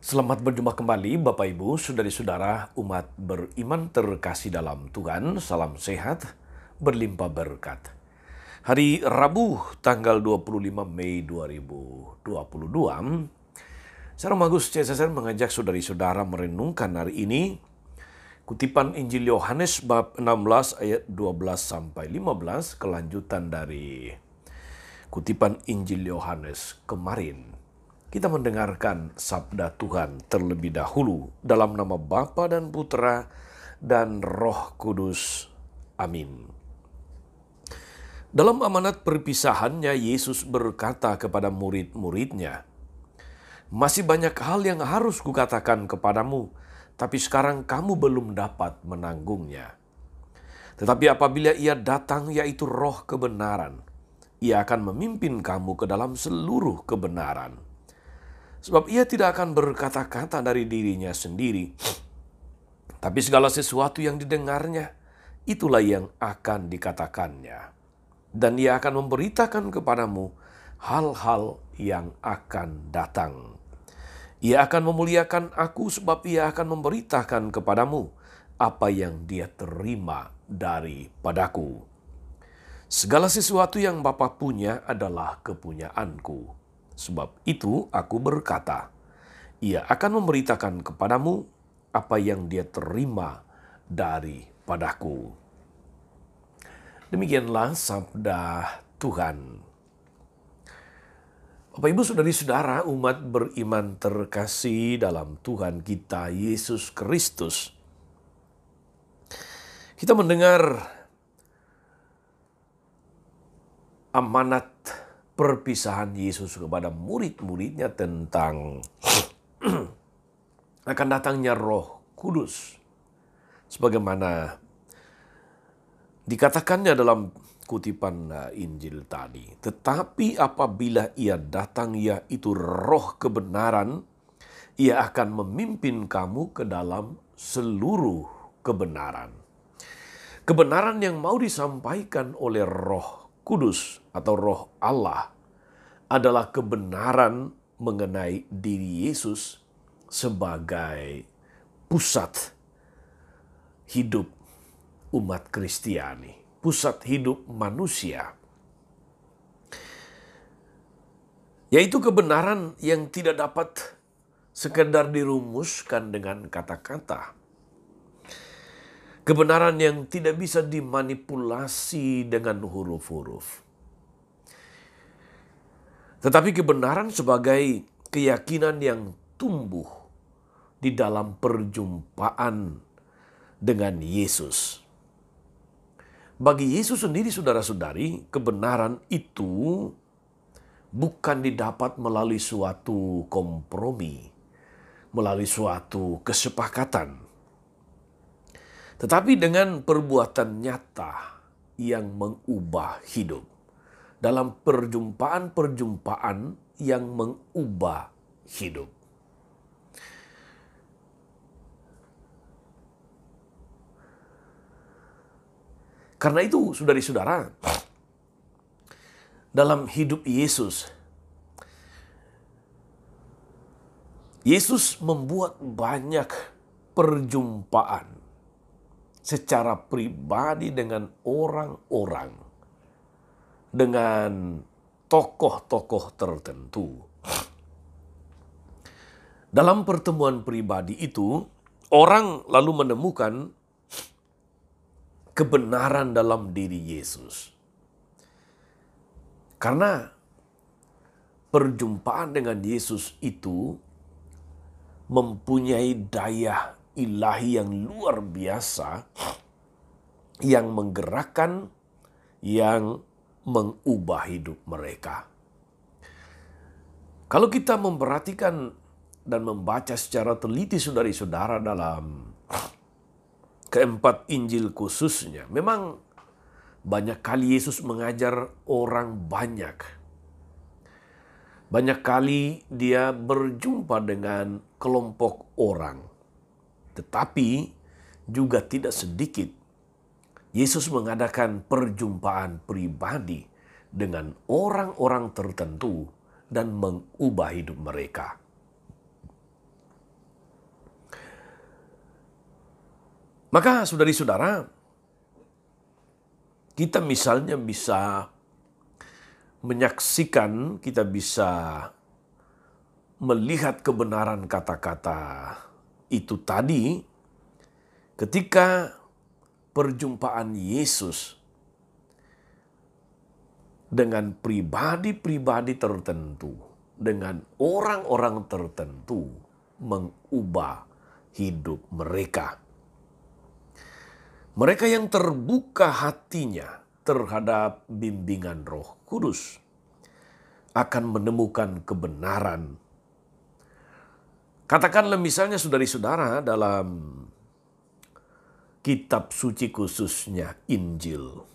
Selamat berjumpa kembali Bapak Ibu, Saudari-saudara, umat beriman terkasih dalam Tuhan. Salam sehat, berlimpah berkat. Hari Rabu tanggal 25 Mei 2022, saya Romagus CSSR mengajak saudari-saudara merenungkan hari ini kutipan Injil Yohanes bab 16 ayat 12 sampai 15, kelanjutan dari kutipan Injil Yohanes kemarin. Kita mendengarkan sabda Tuhan terlebih dahulu dalam nama Bapa dan Putra dan Roh Kudus. Amin. Dalam amanat perpisahannya, Yesus berkata kepada murid-muridnya, "Masih banyak hal yang harus kukatakan kepadamu, tapi sekarang kamu belum dapat menanggungnya. Tetapi apabila Ia datang, yaitu Roh kebenaran, Ia akan memimpin kamu ke dalam seluruh kebenaran. Sebab Ia tidak akan berkata-kata dari dirinya sendiri, tapi segala sesuatu yang didengarnya, itulah yang akan dikatakannya. Dan Ia akan memberitakan kepadamu hal-hal yang akan datang. Ia akan memuliakan Aku sebab Ia akan memberitakan kepadamu apa yang Dia terima daripadaku. Segala sesuatu yang Bapa punya adalah kepunyaanku. Sebab itu Aku berkata, Ia akan memberitakan kepadamu apa yang Dia terima daripadaku." Demikianlah sabda Tuhan. Bapak Ibu Saudari-saudara, umat beriman terkasih dalam Tuhan kita Yesus Kristus. Kita mendengar amanat perpisahan Yesus kepada murid-muridnya tentang akan datangnya Roh Kudus. Sebagaimana dikatakannya dalam kutipan Injil tadi. Tetapi apabila Ia datang, yaitu Roh kebenaran, Ia akan memimpin kamu ke dalam seluruh kebenaran. Kebenaran yang mau disampaikan oleh Roh Kudus atau Roh Allah adalah kebenaran mengenai diri Yesus sebagai pusat hidup umat Kristiani, pusat hidup manusia. Yaitu kebenaran yang tidak dapat sekedar dirumuskan dengan kata-kata. Kebenaran yang tidak bisa dimanipulasi dengan huruf-huruf. Tetapi kebenaran sebagai keyakinan yang tumbuh di dalam perjumpaan dengan Yesus. Bagi Yesus sendiri, saudara-saudari, kebenaran itu bukan didapat melalui suatu kompromi, melalui suatu kesepakatan. Tetapi dengan perbuatan nyata yang mengubah hidup. Dalam perjumpaan-perjumpaan yang mengubah hidup. Karena itu, saudari-saudara, dalam hidup Yesus, Yesus membuat banyak perjumpaan secara pribadi dengan orang-orang, dengan tokoh-tokoh tertentu. Dalam pertemuan pribadi itu, orang lalu menemukan kebenaran dalam diri Yesus. Karena perjumpaan dengan Yesus itu mempunyai daya ilahi yang luar biasa yang menggerakkan, yang mengubah hidup mereka. Kalau kita memperhatikan dan membaca secara teliti saudari-saudara dalam keempat Injil khususnya, memang banyak kali Yesus mengajar orang banyak. Banyak kali Dia berjumpa dengan kelompok orang. Tetapi juga tidak sedikit Yesus mengadakan perjumpaan pribadi dengan orang-orang tertentu dan mengubah hidup mereka. Maka saudari-saudara, kita misalnya bisa menyaksikan, kita bisa melihat kebenaran kata-kata itu tadi ketika perjumpaan Yesus dengan pribadi-pribadi tertentu, dengan orang-orang tertentu, mengubah hidup mereka. Mereka yang terbuka hatinya terhadap bimbingan Roh Kudus akan menemukan kebenaran. Katakanlah misalnya saudari-saudara dalam kitab suci khususnya Injil.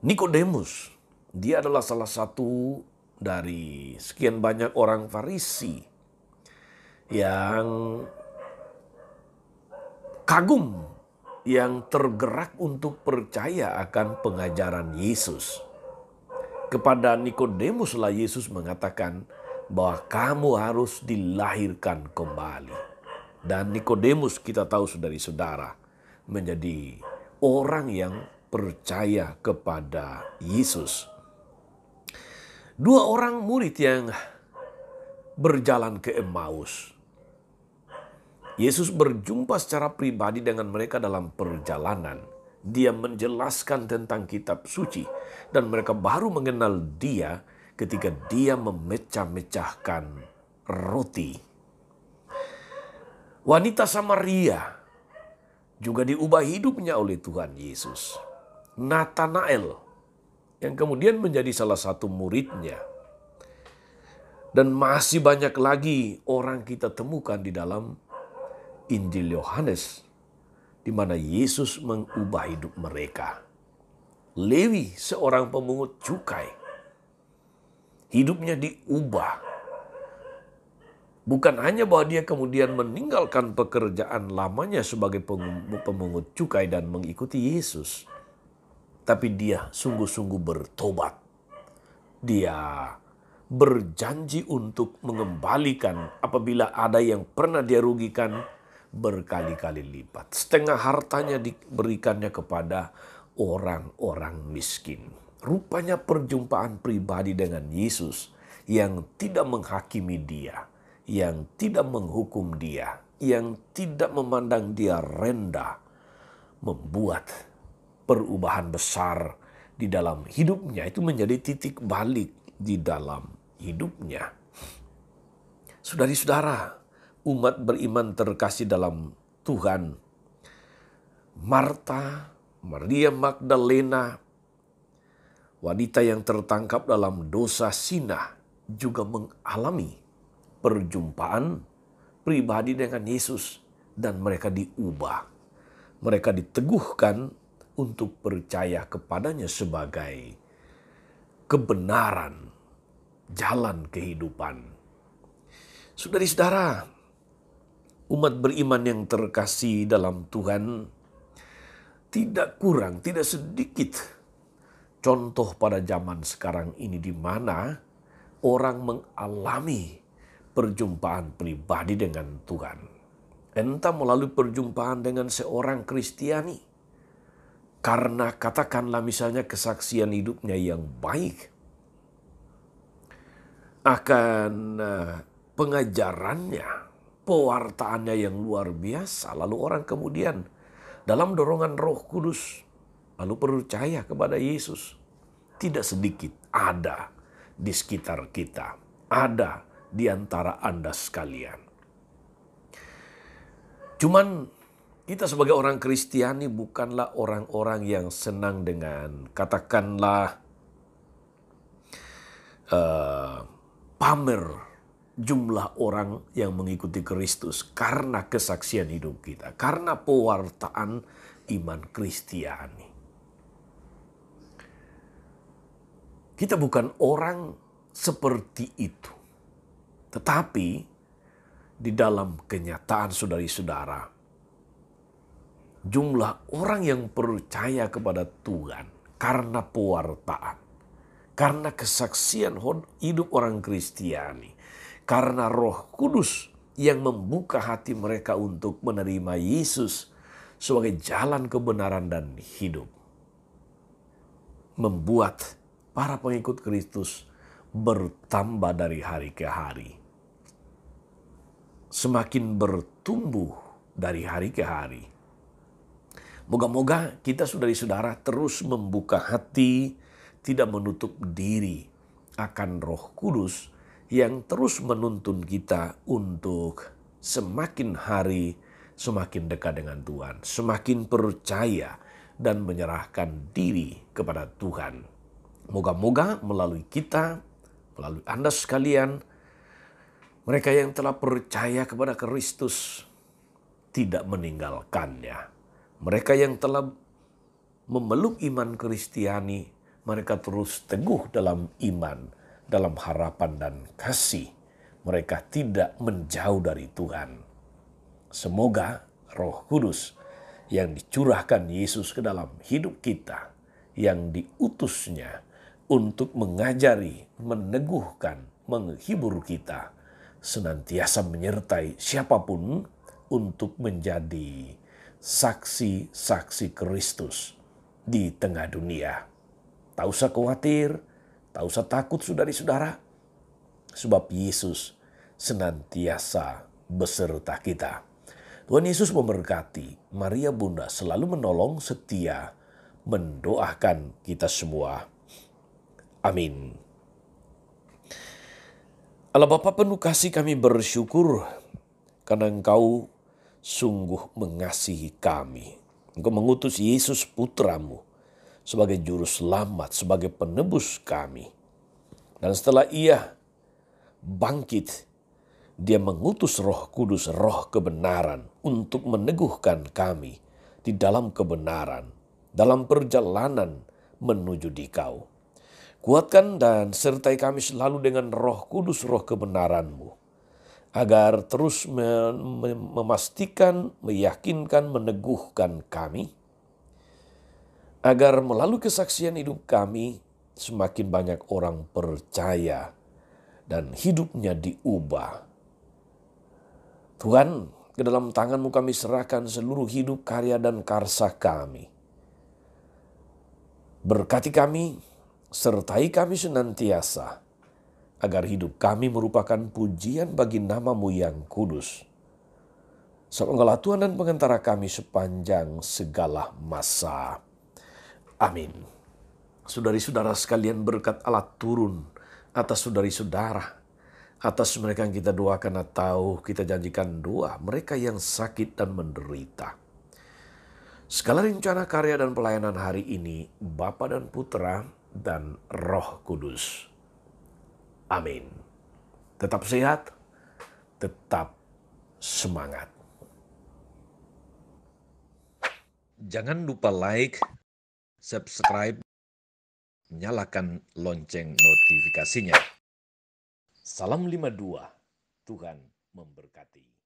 Nikodemus, dia adalah salah satu dari sekian banyak orang Farisi yang kagum, yang tergerak untuk percaya akan pengajaran Yesus. Kepada Nikodemuslah Yesus mengatakan bahwa kamu harus dilahirkan kembali. Dan Nikodemus kita tahu saudari-saudara menjadi orang yang percaya kepada Yesus. Dua orang murid yang berjalan ke Emmaus. Yesus berjumpa secara pribadi dengan mereka dalam perjalanan. Dia menjelaskan tentang kitab suci dan mereka baru mengenal dia ketika dia memecah-mecahkan roti. Wanita Samaria juga diubah hidupnya oleh Tuhan Yesus. Natanael yang kemudian menjadi salah satu muridnya. Dan masih banyak lagi orang kita temukan di dalam Injil Yohanes, di mana Yesus mengubah hidup mereka. Lewi, seorang pemungut cukai, hidupnya diubah. Bukan hanya bahwa dia kemudian meninggalkan pekerjaan lamanya sebagai pemungut cukai dan mengikuti Yesus, tapi dia sungguh-sungguh bertobat. Dia berjanji untuk mengembalikan apabila ada yang pernah dia rugikan berkali-kali lipat. Setengah hartanya diberikannya kepada orang-orang miskin. Rupanya perjumpaan pribadi dengan Yesus yang tidak menghakimi dia, yang tidak menghukum dia, yang tidak memandang dia rendah, membuat perubahan besar di dalam hidupnya. Itu menjadi titik balik di dalam hidupnya. Saudari-saudara, umat beriman terkasih dalam Tuhan, Marta, Maria Magdalena, wanita yang tertangkap dalam dosa zina, juga mengalami perjumpaan pribadi dengan Yesus dan mereka diubah. Mereka diteguhkan untuk percaya kepadanya sebagai kebenaran, jalan kehidupan. Saudari-saudara, umat beriman yang terkasih dalam Tuhan, tidak kurang, tidak sedikit contoh pada zaman sekarang ini di mana orang mengalami perjumpaan pribadi dengan Tuhan. Entah melalui perjumpaan dengan seorang Kristiani, karena katakanlah misalnya kesaksian hidupnya yang baik, akan pengajarannya, pewartaannya yang luar biasa. Lalu orang kemudian dalam dorongan Roh Kudus lalu percaya kepada Yesus. Tidak sedikit ada di sekitar kita, ada di antara Anda sekalian. Cuman kita sebagai orang Kristiani bukanlah orang-orang yang senang dengan katakanlah pamer jumlah orang yang mengikuti Kristus karena kesaksian hidup kita, karena pewartaan iman Kristiani. Kita bukan orang seperti itu. Tetapi di dalam kenyataan saudari-saudara, jumlah orang yang percaya kepada Tuhan karena pewartaan, karena kesaksian hidup orang Kristiani, karena Roh Kudus yang membuka hati mereka untuk menerima Yesus sebagai jalan kebenaran dan hidup. Membuat para pengikut Kristus bertambah dari hari ke hari. Semakin bertumbuh dari hari ke hari. Moga-moga kita saudara-saudara terus membuka hati, tidak menutup diri akan Roh Kudus yang terus menuntun kita untuk semakin hari semakin dekat dengan Tuhan, semakin percaya dan menyerahkan diri kepada Tuhan. Moga-moga melalui kita, melalui Anda sekalian, mereka yang telah percaya kepada Kristus tidak meninggalkannya. Mereka yang telah memeluk iman Kristiani, mereka terus teguh dalam iman, dalam harapan dan kasih. Mereka tidak menjauh dari Tuhan. Semoga Roh Kudus yang dicurahkan Yesus ke dalam hidup kita, yang diutusnya untuk mengajari, meneguhkan, menghibur kita, senantiasa menyertai siapapun untuk menjadi saksi-saksi Kristus di tengah dunia. Tak usah khawatir, tak usah takut saudara-saudara, sebab Yesus senantiasa beserta kita. Tuhan Yesus memberkati. Maria Bunda selalu menolong, setia, mendoakan kita semua. Amin. Allah Bapa penuh kasih, kami bersyukur karena Engkau sungguh mengasihi kami. Engkau mengutus Yesus Putramu sebagai juru selamat, sebagai penebus kami. Dan setelah Ia bangkit, Dia mengutus Roh Kudus, Roh kebenaran, untuk meneguhkan kami di dalam kebenaran, dalam perjalanan menuju Dikau. Kuatkan dan sertai kami selalu dengan Roh Kudus, Roh kebenaran-Mu, agar terus memastikan, meyakinkan, meneguhkan kami, agar melalui kesaksian hidup kami semakin banyak orang percaya dan hidupnya diubah. Tuhan, ke dalam tangan-Mu kami serahkan seluruh hidup, karya, dan karsa kami. Berkati kami, sertai kami senantiasa, agar hidup kami merupakan pujian bagi nama-Mu yang kudus. Sebab Engkaulah Tuhan dan pengantara kami sepanjang segala masa. Amin. Saudari-saudara sekalian, berkat Allah turun atas saudari-saudara, atas mereka yang kita doakan atau kita janjikan doa, mereka yang sakit dan menderita. Segala rencana, karya, dan pelayanan hari ini, Bapa dan Putra dan Roh Kudus. Amin. Tetap sehat, tetap semangat. Jangan lupa like, subscribe, nyalakan lonceng notifikasinya. Salam 52, Tuhan memberkati.